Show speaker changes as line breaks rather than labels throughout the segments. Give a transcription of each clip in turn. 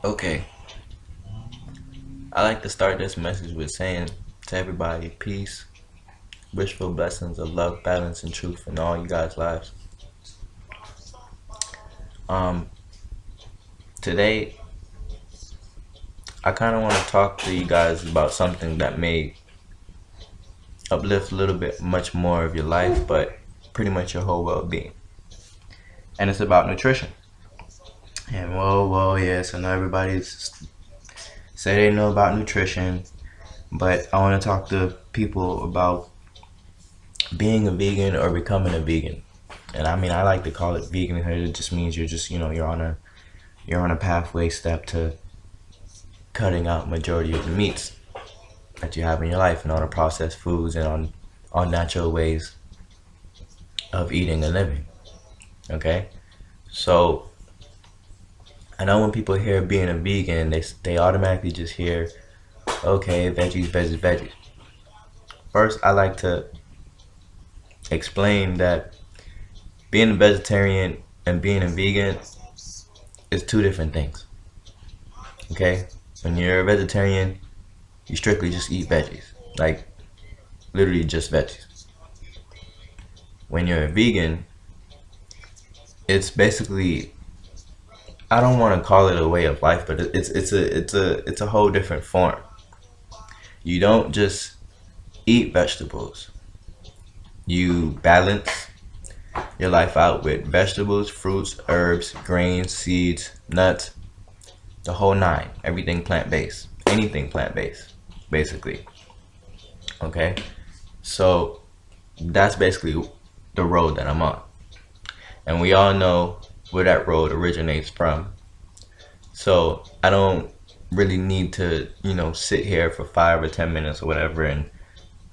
Okay, I like to start this message with saying to everybody, peace, wishful blessings of love, balance, and truth in all you guys' lives. Um, Today, I kind of want to talk to you guys about something that may uplift a little bit much more of your life, but pretty much your whole well-being. And it's about nutrition. And whoa, yes, I know everybody's say they know about nutrition, but I want to talk to people about being a vegan or becoming a vegan. And I mean, I like to call it veganhood. It just means you're on a pathway step to cutting out majority of the meats that you have in your life and all the processed foods and on natural ways of eating and living. Okay, so I know when people hear being a vegan, they automatically just hear, okay, veggies. First, I like to explain that being a vegetarian and being a vegan is two different things. Okay, when you're a vegetarian, you strictly just eat veggies, like literally just veggies. When you're a vegan, it's basically, I don't want to call it a way of life, but it's a whole different form. You don't just eat vegetables. You balance your life out with vegetables, fruits, herbs, grains, seeds, nuts, the whole nine. Everything plant-based. Anything plant-based, basically. Okay? So that's basically the road that I'm on. And we all know where that road originates from. So I don't really need to, sit here for 5 or 10 minutes or whatever and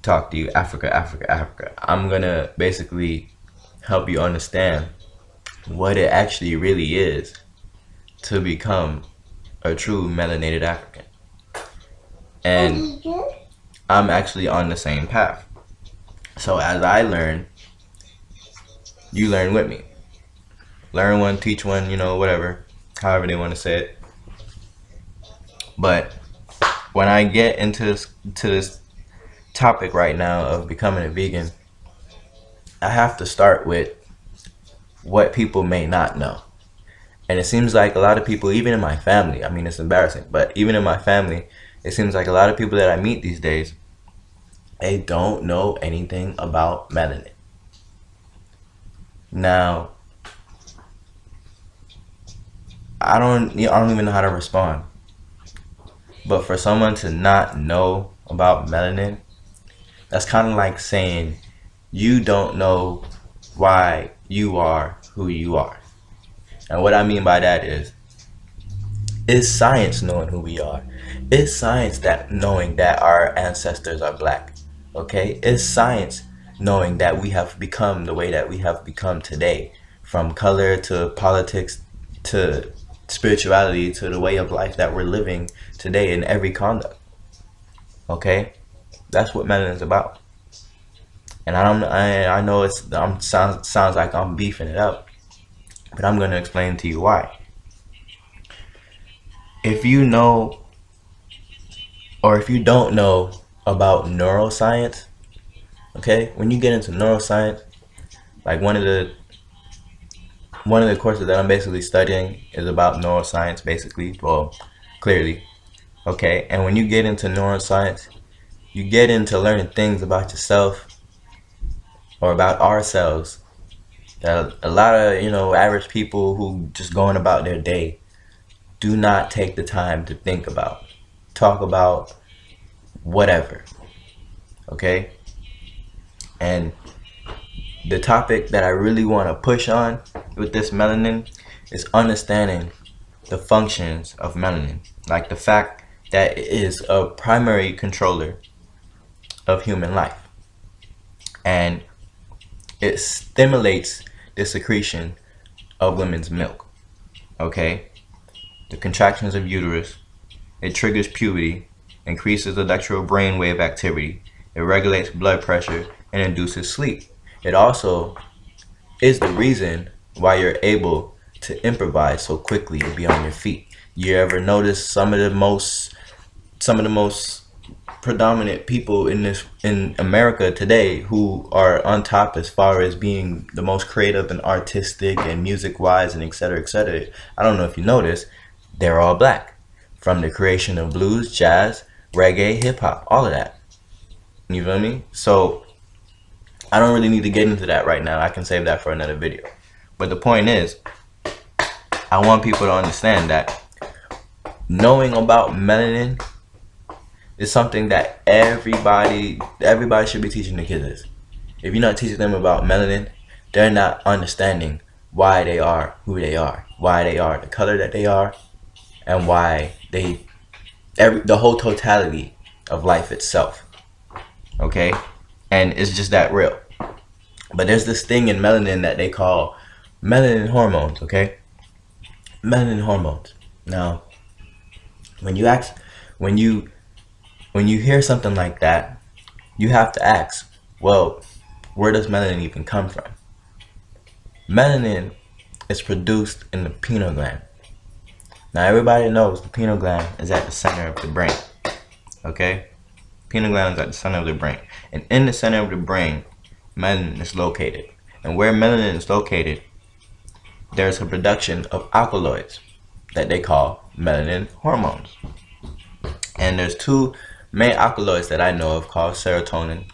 talk to you Africa. I'm gonna basically help you understand what it actually really is to become a true melanated African. And I'm actually on the same path. So as I learn, you learn with me. Learn one, teach one, whatever, however they want to say it. But when I get into this topic right now of becoming a vegan, I have to start with what people may not know. And it seems like a lot of people, even in my family, I mean, it's embarrassing, but even in my family, it seems like a lot of people that I meet these days, they don't know anything about melanin. Now, I don't even know how to respond. But for someone to not know about melanin, that's kind of like saying you don't know why you are who you are. And what I mean by that is, it's science knowing who we are. It's science that knowing that our ancestors are black. Okay? It's science knowing that we have become the way that we have become today, from color to politics to spirituality to the way of life that we're living today in every conduct. Okay? That's what melanin is about. And I know sounds like I'm beefing it up, but I'm going to explain to you why. If you know, or if you don't know about neuroscience, okay, when you get into neuroscience, like one of the courses that I'm basically studying is about neuroscience, basically, well, clearly, okay, and when you get into neuroscience, you get into learning things about yourself or about ourselves that a lot of average people who just going about their day do not take the time to think about, talk about, whatever. Okay, and the topic that I really want to push on with this melanin is understanding the functions of melanin, like the fact that it is a primary controller of human life, and it stimulates the secretion of women's milk. Okay, the contractions of uterus, it triggers puberty, increases electro brainwave activity, it regulates blood pressure, and induces sleep. It also is the reason why you're able to improvise so quickly and be on your feet. You ever notice some of the most predominant people in America today who are on top as far as being the most creative and artistic and music wise and etc., etc. I don't know if you notice, they're all black. From the creation of blues, jazz, reggae, hip hop, all of that. You feel me? So I don't really need to get into that right now. I can save that for another video. But the point is, I want people to understand that knowing about melanin is something that everybody should be teaching the kids. If you're not teaching them about melanin, they're not understanding why they are who they are, why they are the color that they are, and why the whole totality of life itself. Okay? And it's just that real. But there's this thing in melanin that they call melanin hormones, okay? Melanin hormones. Now, when you hear something like that, you have to ask, well, where does melanin even come from? Melanin is produced in the pineal gland. Now, everybody knows the pineal gland is at the center of the brain, okay? Pineal gland is at the center of the brain. And in the center of the brain, melanin is located. And where melanin is located, there's a production of alkaloids that they call melanin hormones. And there's two main alkaloids that I know of called serotonin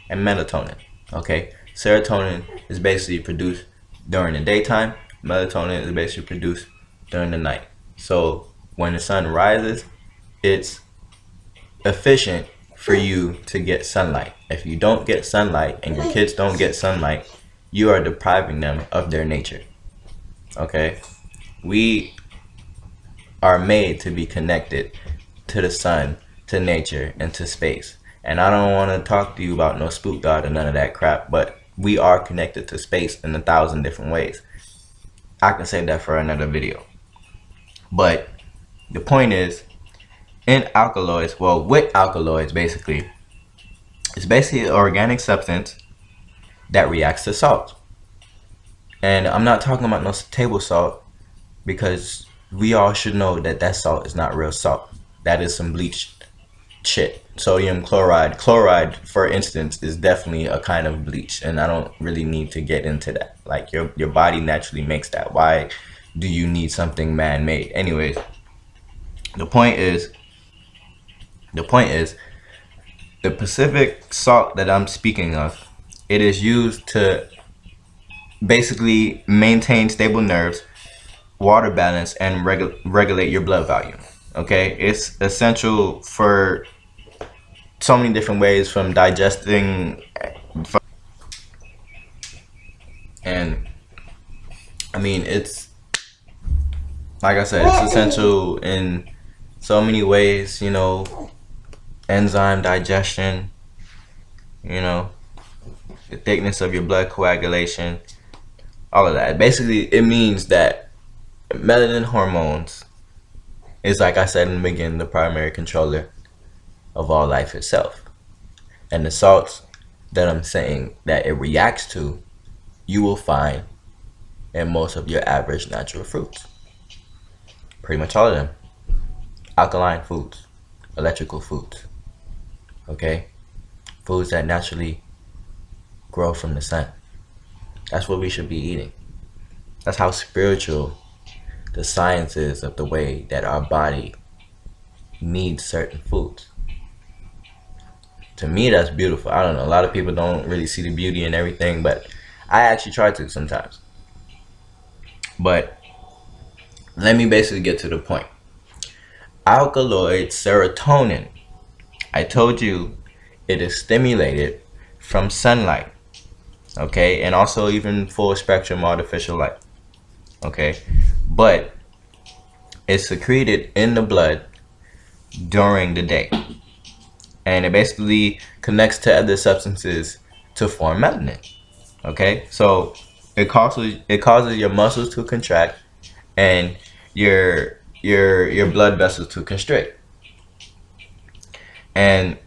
and melatonin. Okay, serotonin is basically produced during the daytime. Melatonin is basically produced during the night. So when the sun rises, it's efficient for you to get sunlight. If you don't get sunlight and your kids don't get sunlight, you are depriving them of their nature. Okay, we are made to be connected to the sun, to nature, and to space. And I don't want to talk to you about no spook god or none of that crap, but we are connected to space in 1,000 different ways. I can save that for another video. But the point is, in alkaloids, well, with alkaloids, basically, it's basically an organic substance that reacts to salt. And I'm not talking about no table salt, because we all should know that that salt is not real salt. That is some bleached shit. Sodium chloride. Chloride, for instance, is definitely a kind of bleach, and I don't really need to get into that. Like, your body naturally makes that. Why do you need something man-made? Anyways, the point is, the Pacific salt that I'm speaking of, it is used to basically maintain stable nerves, water balance, and regulate your blood volume. Okay, it's essential for so many different ways, from digesting, and I mean, it's like I said, it's essential in so many ways, you know, enzyme digestion, you know, the thickness of your blood coagulation, all of that. Basically, it means that melanin hormones is, like I said in the beginning, the primary controller of all life itself. And the salts that I'm saying that it reacts to, you will find in most of your average natural fruits. Pretty much all of them. Alkaline foods, electrical foods, okay? Foods that naturally grow from the sun. That's what we should be eating. That's how spiritual the science is of the way that our body needs certain foods. To me, that's beautiful. I don't know, a lot of people don't really see the beauty in everything, but I actually try to sometimes. But let me basically get to the point. Alkaloid serotonin, I told you it is stimulated from sunlight, okay, and also even full spectrum artificial light, okay, but it's secreted in the blood during the day, and it basically connects to other substances to form melanin. Okay, so it causes your muscles to contract and your blood vessels to constrict, and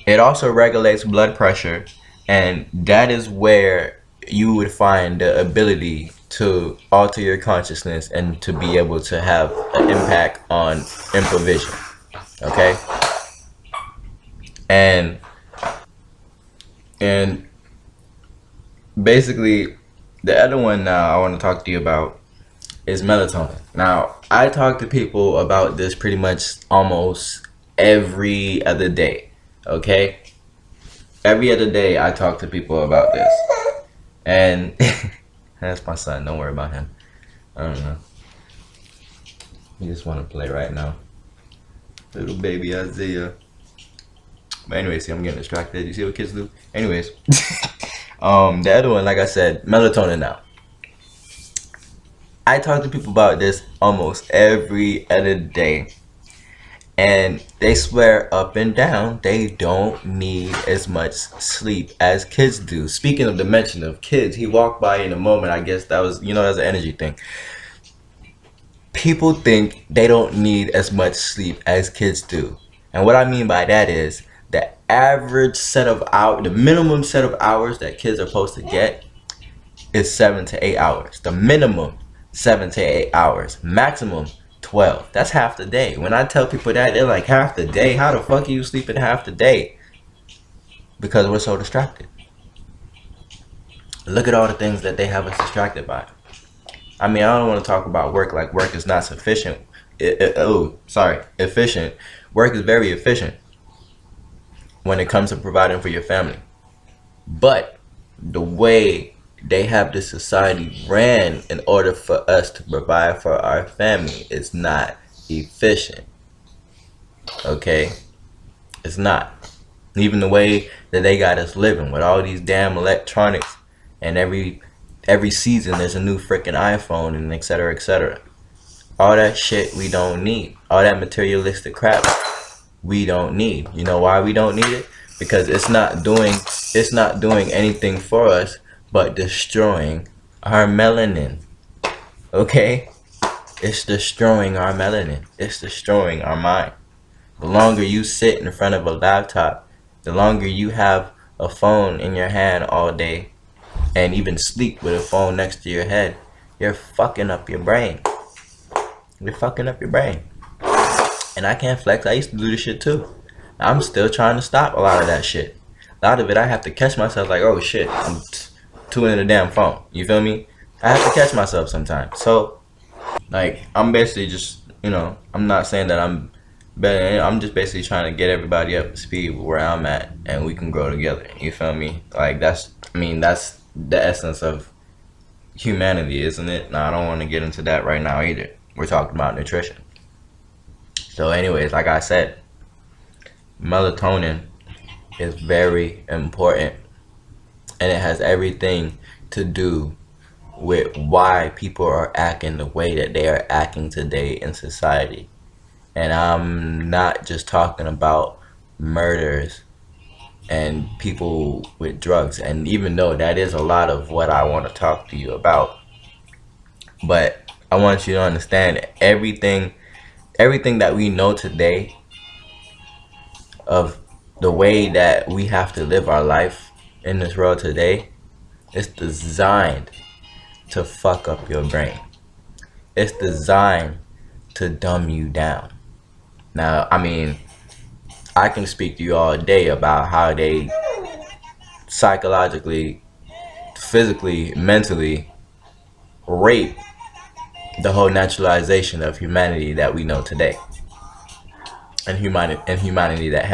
it also regulates blood pressure, and that is where you would find the ability to alter your consciousness and to be able to have an impact on improvisation. Okay? And basically, the other one now I want to talk to you about is melatonin. Now, I talk to people about this pretty much almost every other day. Okay? Every other day I talk to people about this. And that's my son, don't worry about him. I don't know. He just want to play right now. Little baby Isaiah. But anyway, see, I'm getting distracted. You see what kids do? Anyways. The other one, like I said, melatonin now. I talk to people about this almost every other day. And they swear up and down they don't need as much sleep as kids do. Speaking of the mention of kids, he walked by in a moment. I guess that was, that's an energy thing. People think they don't need as much sleep as kids do. And what I mean by that is the average set of hours, the minimum set of hours that kids are supposed to get is 7 to 8 hours. The minimum 7 to 8 hours. Maximum 12. That's half the day. When I tell people that, they're like, half the day? How the fuck are you sleeping half the day? Because we're so distracted. Look at all the things that they have us distracted by. I mean, I don't want to talk about work like work is not sufficient. Efficient. Work is very efficient when it comes to providing for your family. But the way they have this society ran in order for us to provide for our family is not efficient. Okay? It's not. Even the way that they got us living with all these damn electronics, and every season there's a new freaking iPhone, and etc., etc. All that shit we don't need. All that materialistic crap we don't need. You know why we don't need it? Because it's not doing anything for us but destroying our melanin. Okay? It's destroying our melanin. It's destroying our mind. The longer you sit in front of a laptop, the longer you have a phone in your hand all day, and even sleep with a phone next to your head, you're fucking up your brain. You're fucking up your brain. And I can't flex. I used to do this shit too. I'm still trying to stop a lot of that shit. A lot of it I have to catch myself like, oh shit, I'm too into the damn phone. You feel me? I have to catch myself sometimes. So, like, I'm basically just, I'm not saying that I'm better. I'm just basically trying to get everybody up to speed where I'm at, and we can grow together. You feel me? Like, that's the essence of humanity, isn't it? Now, I don't want to get into that right now either. We're talking about nutrition. So anyways, like I said, melatonin is very important, and it has everything to do with why people are acting the way that they are acting today in society. And I'm not just talking about murders and people with drugs, and even though that is a lot of what I want to talk to you about, but I want you to understand everything that we know today of the way that we have to live our life in this world today is designed to fuck up your brain. It's designed to dumb you down. Now, I mean, I can speak to you all day about how they psychologically, physically, mentally rape the whole naturalization of humanity that we know today, and humanity that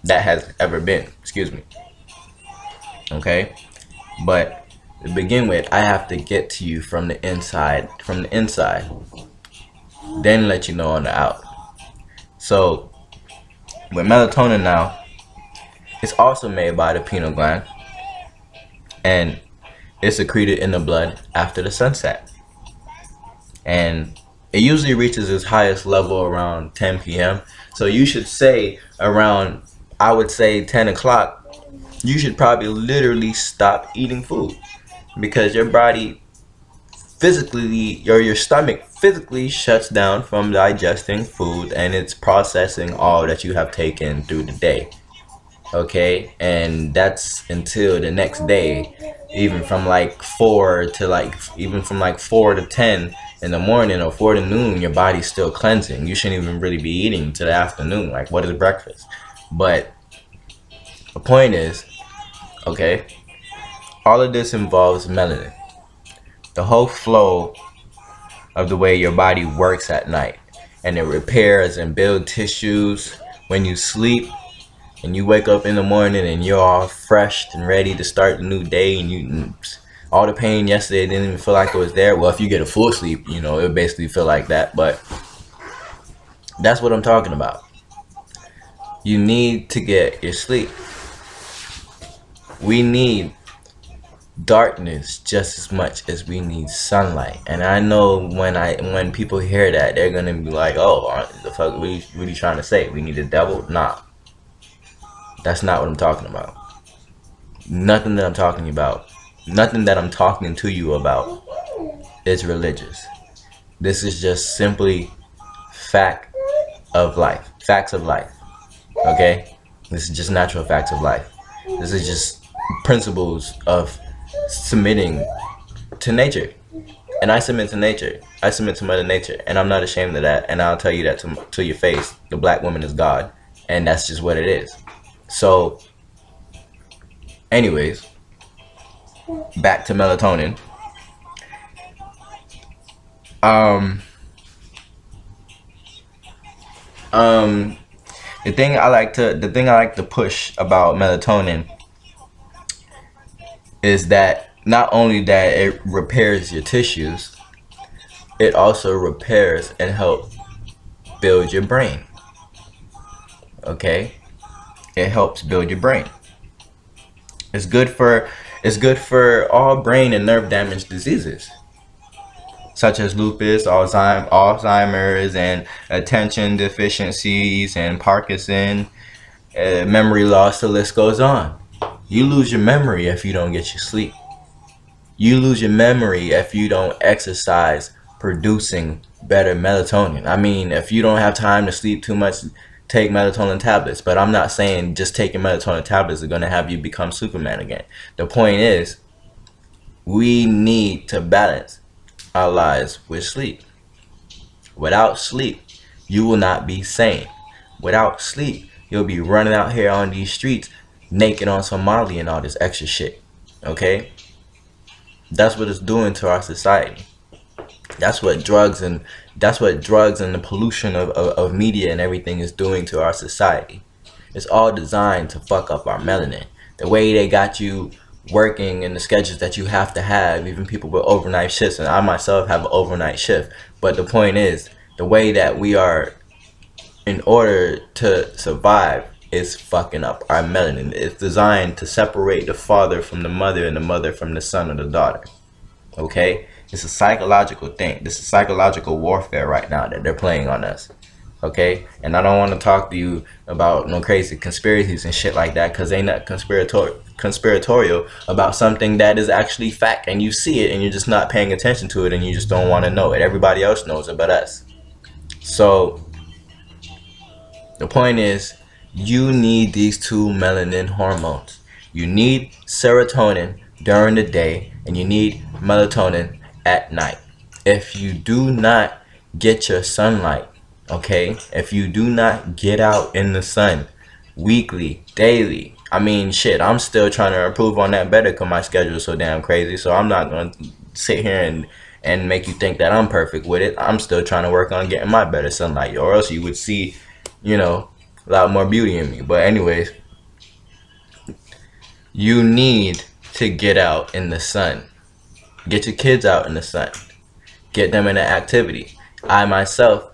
has ever been. Excuse me. Okay, but to begin with, I have to get to you from the inside, then let you know on the out. So with melatonin now, it's also made by the pineal gland, and it's secreted in the blood after the sunset. And it usually reaches its highest level around 10 p.m. So you should say around, I would say 10 o'clock, you should probably literally stop eating food, because your body physically, or your stomach physically shuts down from digesting food, and it's processing all that you have taken through the day. Okay, and that's until the next day. Even from like 4 to like, even from like 4 to 10 in the morning, or 4 to noon, your body's still cleansing. You shouldn't even really be eating to the afternoon. Like, what is breakfast? But the point is, okay, all of this involves melanin. The whole flow of the way your body works at night, and it repairs and builds tissues when you sleep, and you wake up in the morning and you're all fresh and ready to start the new day, and you, all the pain yesterday didn't even feel like it was there. Well, if you get a full sleep, you know, it basically feel like that. But that's what I'm talking about. You need to get your sleep. We need darkness just as much as we need sunlight. And I know when people hear that, they're gonna be like, oh, the fuck, what are you trying to say? We need a devil? Nah, that's not what I'm talking about. Nothing that I'm talking about, nothing that I'm talking to you about is religious. This is just simply facts of life. Okay? This is just natural facts of life. This is just principles of submitting to nature. And I submit to nature. I submit to Mother Nature. And I'm not ashamed of that. And I'll tell you that to your face. The black woman is God. And that's just what it is. So, anyways, back to melatonin. The thing I like to push about melatonin is that not only that it repairs your tissues, it also repairs and helps build your brain. Okay? It helps build your brain. It's good for all brain and nerve damage diseases, such as lupus, Alzheimer's, and attention deficiencies, and Parkinson, memory loss. The list goes on. You lose your memory if you don't get your sleep. You lose your memory if you don't exercise producing better melatonin. I mean, if you don't have time to sleep too much, take melatonin tablets. But I'm not saying just taking melatonin tablets is going to have you become Superman again. The point is, we need to balance our lives with sleep. Without sleep, you will not be sane. Without sleep, you'll be running out here on these streets naked on Somali and all this extra shit. Okay? That's what it's doing to our society. That's what drugs and the pollution of media and everything is doing to our society. It's all designed to fuck up our melanin. The way they got you working in the schedules that you have to have, even people with overnight shifts, and I myself have an overnight shift. But the point is, the way that we are, in order to survive, is fucking up our melanin. It's designed to separate the father from the mother and the mother from the son or the daughter. Okay? It's a psychological thing. This is psychological warfare right now that they're playing on us. Okay? And I don't want to talk to you about no crazy conspiracies and shit like that, because they not conspiratorial about something that is actually fact, and you see it and you're just not paying attention to it, and you just don't want to know it. Everybody else knows it but us. So the point is, you need these two melanin hormones. You need serotonin during the day, and you need melatonin at night. If you do not get your sunlight, okay, if you do not get out in the sun weekly, daily, I mean, shit, I'm still trying to improve on that better because my schedule is so damn crazy. So I'm not going to sit here and make you think that I'm perfect with it. I'm still trying to work on getting my better sunlight, or else you would see, you know, a lot more beauty in me. But anyways, you need to get out in the sun. Get your kids out in the sun. Get them in an activity. I myself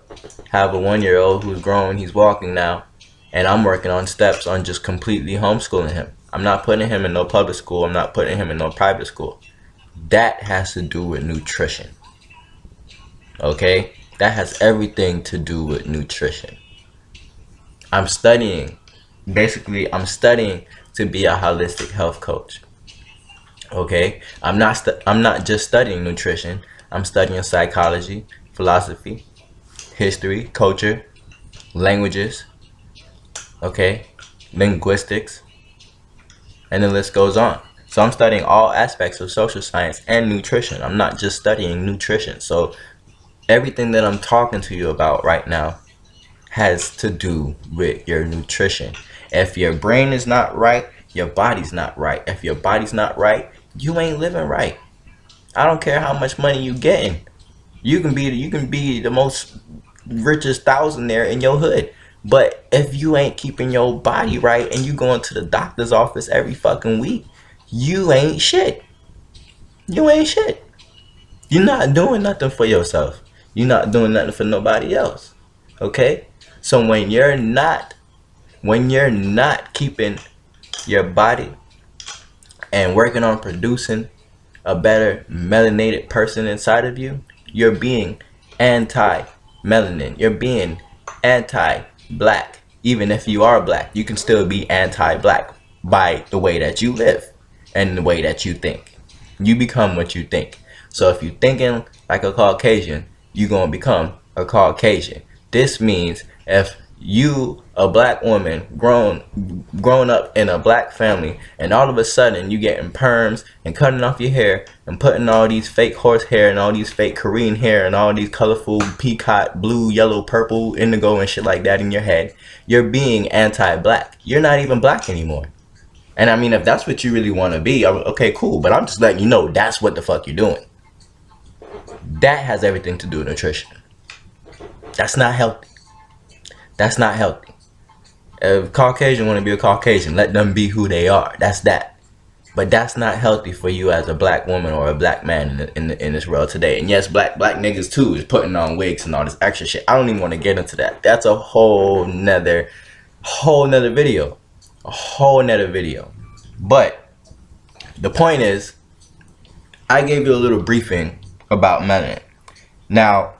have a 1-year-old who's grown. He's walking now. And I'm working on steps on just completely homeschooling him. I'm not putting him in no public school. I'm not putting him in no private school. That has to do with nutrition. Okay? That has everything to do with nutrition. I'm studying to be a holistic health coach. Okay? I'm not just studying nutrition. I'm studying psychology, philosophy, history, culture, languages, okay, linguistics, and the list goes on. So I'm studying all aspects of social science and nutrition. I'm not just studying nutrition. So everything that I'm talking to you about right now has to do with your nutrition. If your brain is not right, your body's not right. If your body's not right, you ain't living right. I don't care how much money you getting. You can be the most richest thousandaire in your hood. But if you ain't keeping your body right and you going to the doctor's office every fucking week, you ain't shit. You ain't shit. You're not doing nothing for yourself. You're not doing nothing for nobody else. Okay? So when you're not keeping your body and working on producing a better melanated person inside of you, you're being anti-melanin. You're being anti-black. Even if you are black, you can still be anti-black by the way that you live and the way that you think. You become what you think. So if you're thinking like a Caucasian, you're going to become a Caucasian. This means if you, a black woman, grown up in a black family, and all of a sudden you getting perms and cutting off your hair and putting all these fake horse hair and all these fake Korean hair and all these colorful peacock blue, yellow, purple, indigo and shit like that in your head, you're being anti-black. You're not even black anymore. And I mean, if that's what you really want to be, okay, cool. But I'm just letting you know that's what the fuck you're doing. That has everything to do with nutrition. That's not healthy. That's not healthy. If Caucasian want to be a Caucasian, let them be who they are. That's that. But that's not healthy for you as a black woman or a black man in this world today. And yes, black niggas too is putting on wigs and all this extra shit. I don't even want to get into that. That's a whole nother video. A whole nother video. But the point is, I gave you a little briefing about melanin. Now,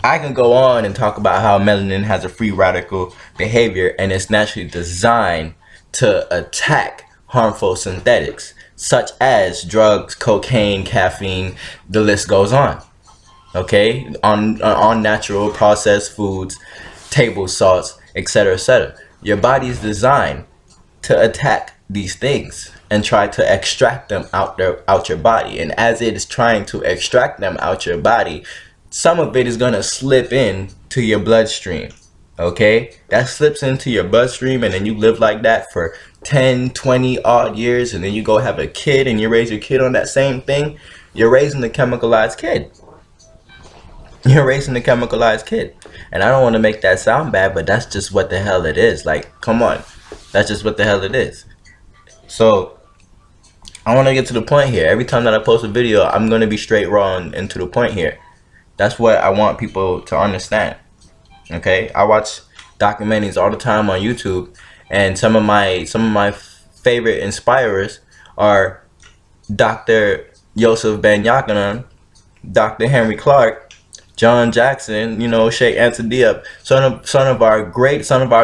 I can go on and talk about how melanin has a free radical behavior and it's naturally designed to attack harmful synthetics such as drugs, cocaine, caffeine, the list goes on. Okay, on natural processed foods, table salts, etc., etc. Your body is designed to attack these things and try to extract them out your body. And as it is trying to extract them out your body, some of it is going to slip in to your bloodstream. Okay, that slips into your bloodstream, and then you live like that for 10, 20 odd years, and then you go have a kid and you raise your kid on that same thing. You're raising a chemicalized kid. You're raising a chemicalized kid. And I don't want to make that sound bad, but that's just what the hell it is. Like, come on. That's just what the hell it is. So I want to get to the point here. Every time that I post a video, I'm going to be straight raw and to the point here. That's what I want people to understand. Okay, I watch documentaries all the time on YouTube, and some of my favorite inspirers are Dr. Yosef Ben Yochanan, Dr. Henry Clark, John Jackson, you know, Sheikh Anta Diop, some of our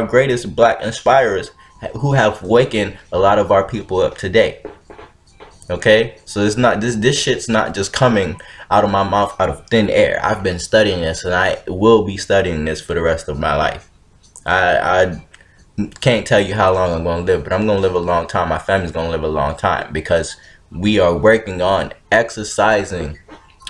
greatest black inspirers who have wakened a lot of our people up today. Okay, so it's not this shit's not just coming out of my mouth out of thin air. I've been studying this, and I will be studying this for the rest of my life. I can't tell you how long I'm going to live, but I'm going to live a long time. My family's going to live a long time because we are working on exercising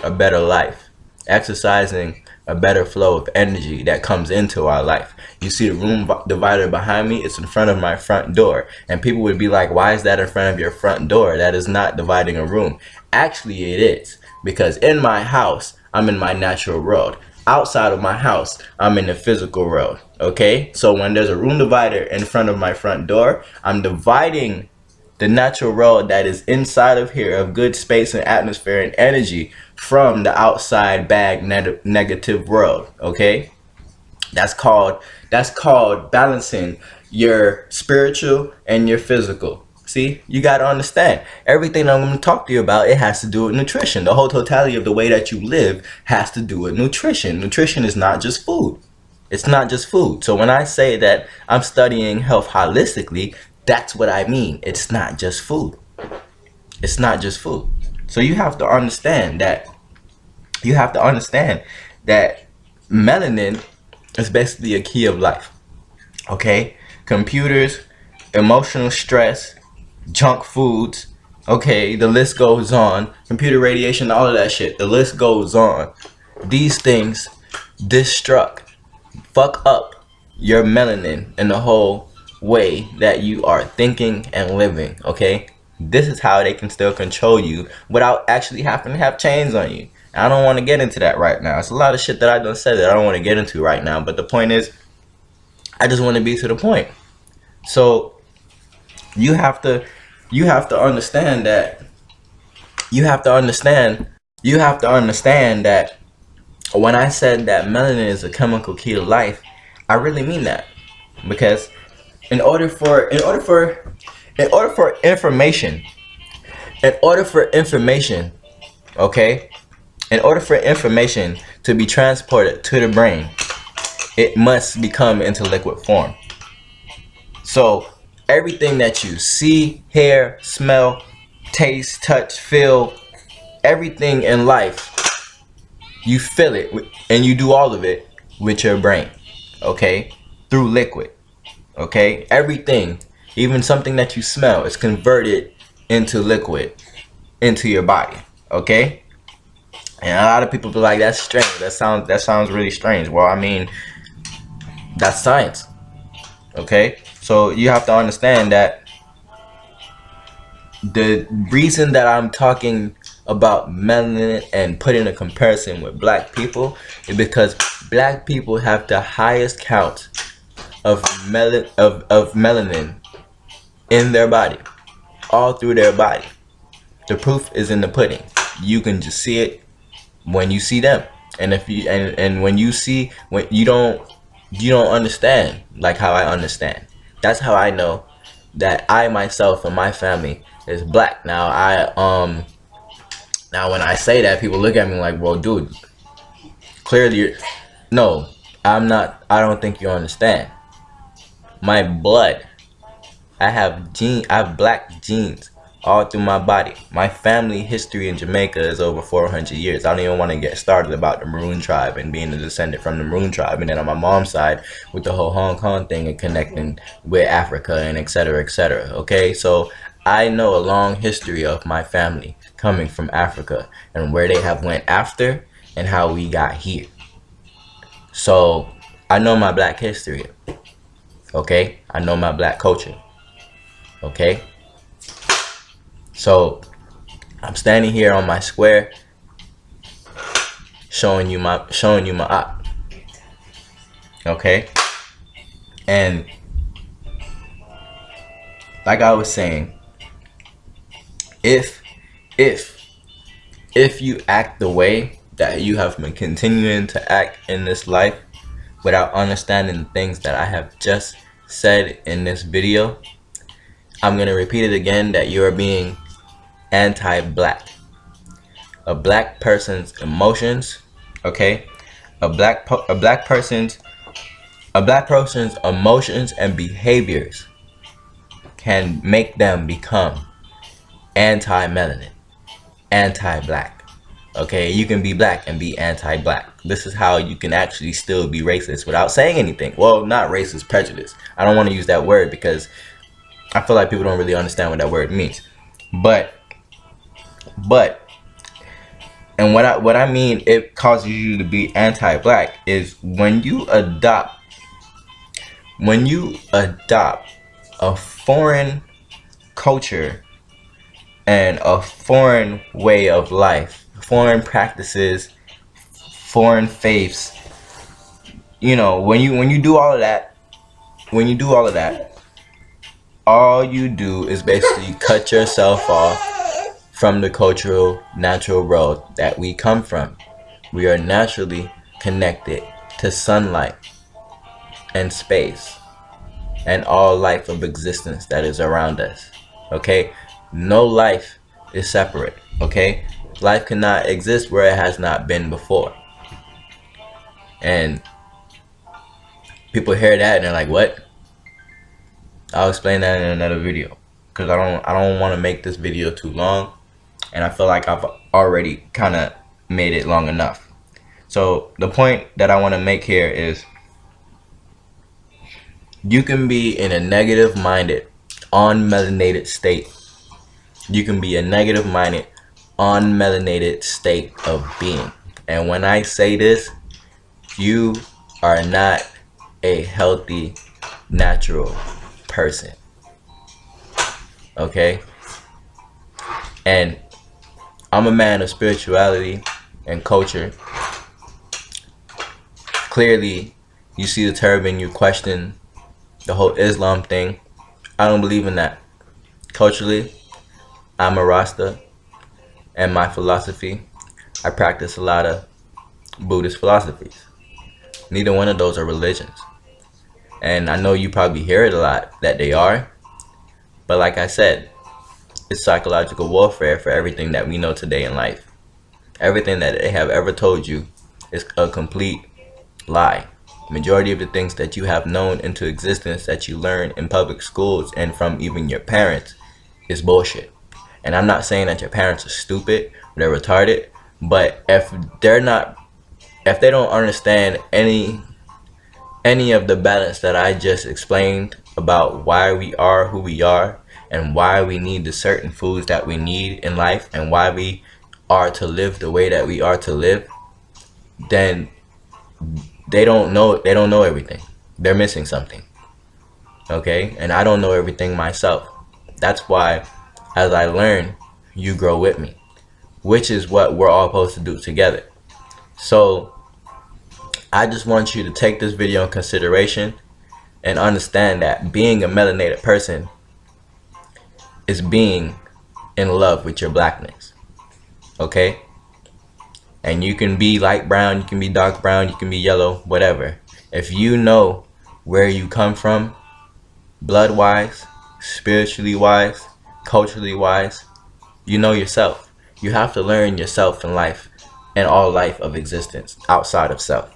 a better life, exercising a better flow of energy that comes into our life. You see the room divider behind me? It's in front of my front door. And people would be like, why is that in front of your front door? That is not dividing a room. Actually, it is. Because in my house, I'm in my natural world. Outside of my house, I'm in the physical world. Okay? So when there's a room divider in front of my front door, I'm dividing the natural world that is inside of here of good space and atmosphere and energy from the outside bad negative world. Okay, that's called balancing your spiritual and your physical. See, you got to understand everything I'm going to talk to you about. It has to do with nutrition. The whole totality of the way that you live has to do with nutrition. Nutrition is not just food. It's not just food. So when I say that I'm studying health holistically, that's what I mean. It's not just food. It's not just food. So you have to understand that. Melanin is basically a key of life. Okay? Computers, emotional stress, junk foods, okay, the list goes on, computer radiation, all of that shit, the list goes on. These things fuck up your melanin and the whole way that you are thinking and living, okay? This is how they can still control you without actually having to have chains on you. I don't want to get into that right now. It's a lot of shit that I done said that I don't want to get into right now, but the point is, I just want to be to the point. So you have to understand that when I said that melanin is a chemical key to life, I really mean that. Because in order for information, okay, in order for information to be transported to the brain, it must become into liquid form. So everything that you see, hear, smell, taste, touch, feel, everything in life, you feel it and you do all of it with your brain, okay, through liquid, okay. Everything, even something that you smell, is converted into liquid into your body, okay. And a lot of people be like, that's strange, that sounds really strange. Well, I mean, that's science, okay. So you have to understand that the reason that I'm talking about melanin and putting a comparison with black people is because black people have the highest count of melanin in their body, all through their body. The proof is in the pudding. You can just see it when you see them. And if you and when you don't understand like how I understand. That's how I know that I myself and my family is black. Now now when I say that, people look at me like, well, dude, clearly no, I'm not. I don't think you understand. My blood, I have black genes all through my body. My family history in Jamaica is over 400 years. I don't even want to get started about the Maroon tribe and being a descendant from the Maroon tribe. And then on my mom's side, with the whole Hong Kong thing and connecting with Africa and etc. etc. Okay, so I know a long history of my family coming from Africa and where they have went after and how we got here. So I know my black history, okay? I know my black culture, okay? So I'm standing here on my square showing you my op, okay? And like I was saying, if you act the way that you have been continuing to act in this life without understanding the things that I have just said in this video, I'm going to repeat it again, that you are being anti-black. A black person's emotions, okay? A black person's emotions and behaviors can make them become anti-melanin, anti-black. Okay, you can be black and be anti-black. This is how you can actually still be racist without saying anything. Well, not racist, prejudice. I don't want to use that word because I feel like people don't really understand what that word means. But and what I mean it causes you to be anti-black is when you adopt a foreign culture and a foreign way of life, foreign practices, foreign faiths. You know, when you do all of that, all you do is basically cut yourself off from the cultural, natural world that we come from. We are naturally connected to sunlight and space and all life of existence that is around us. Okay? No life is separate. Okay? Life cannot exist where it has not been before. And people hear that and they're like, what? I'll explain that in another video, because I don't want to make this video too long, and I feel like I've already kind of made it long enough. So the point that I want to make here is, you can be in a negative minded unmelanated state. You can be a negative minded, unmelanated state of being. And when I say this, you are not a healthy, natural person. Okay? And I'm a man of spirituality and culture. Clearly, you see the turban, you question the whole Islam thing. I don't believe in that. Culturally, I'm a Rasta, and my philosophy, I practice a lot of Buddhist philosophies. Neither one of those are religions. And I know you probably hear it a lot that they are, but like I said, it's psychological warfare for everything that we know today in life. Everything that they have ever told you is a complete lie. Majority of the things that you have known into existence that you learn in public schools and from even your parents is bullshit. And I'm not saying that your parents are stupid or they're retarded, but if they don't understand any of the balance that I just explained about why we are who we are and why we need the certain foods that we need in life and why we are to live the way that we are to live, then they don't know everything. They're missing something. Okay? And I don't know everything myself. That's why as I learn, you grow with me, which is what we're all supposed to do together. So I just want you to take this video in consideration and understand that being a melanated person is being in love with your blackness. Okay? And you can be light brown, you can be dark brown, you can be yellow, whatever. If you know where you come from, blood-wise, spiritually wise, culturally wise, you know yourself. You have to learn yourself in life and all life of existence outside of self.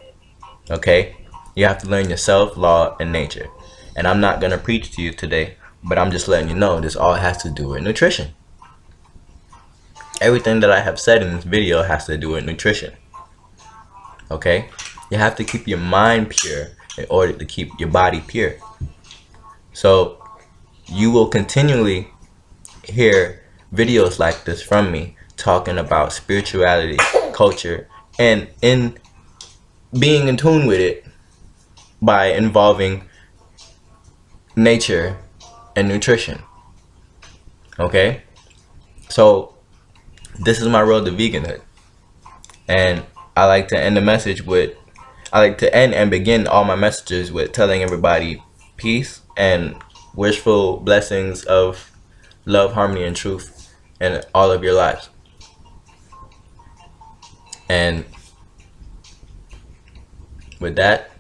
Okay? You have to learn yourself, law, and nature. And I'm not going to preach to you today, but I'm just letting you know this all has to do with nutrition. Everything that I have said in this video has to do with nutrition. Okay? You have to keep your mind pure in order to keep your body pure. So you will continually hear videos like this from me talking about spirituality, culture, and in being in tune with it by involving nature and nutrition. Okay? So this is my road to veganhood. And I like to end and begin all my messages with telling everybody peace and wishful blessings of love, harmony, and truth in all of your lives. And with that,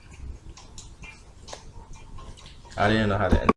I didn't know how to end.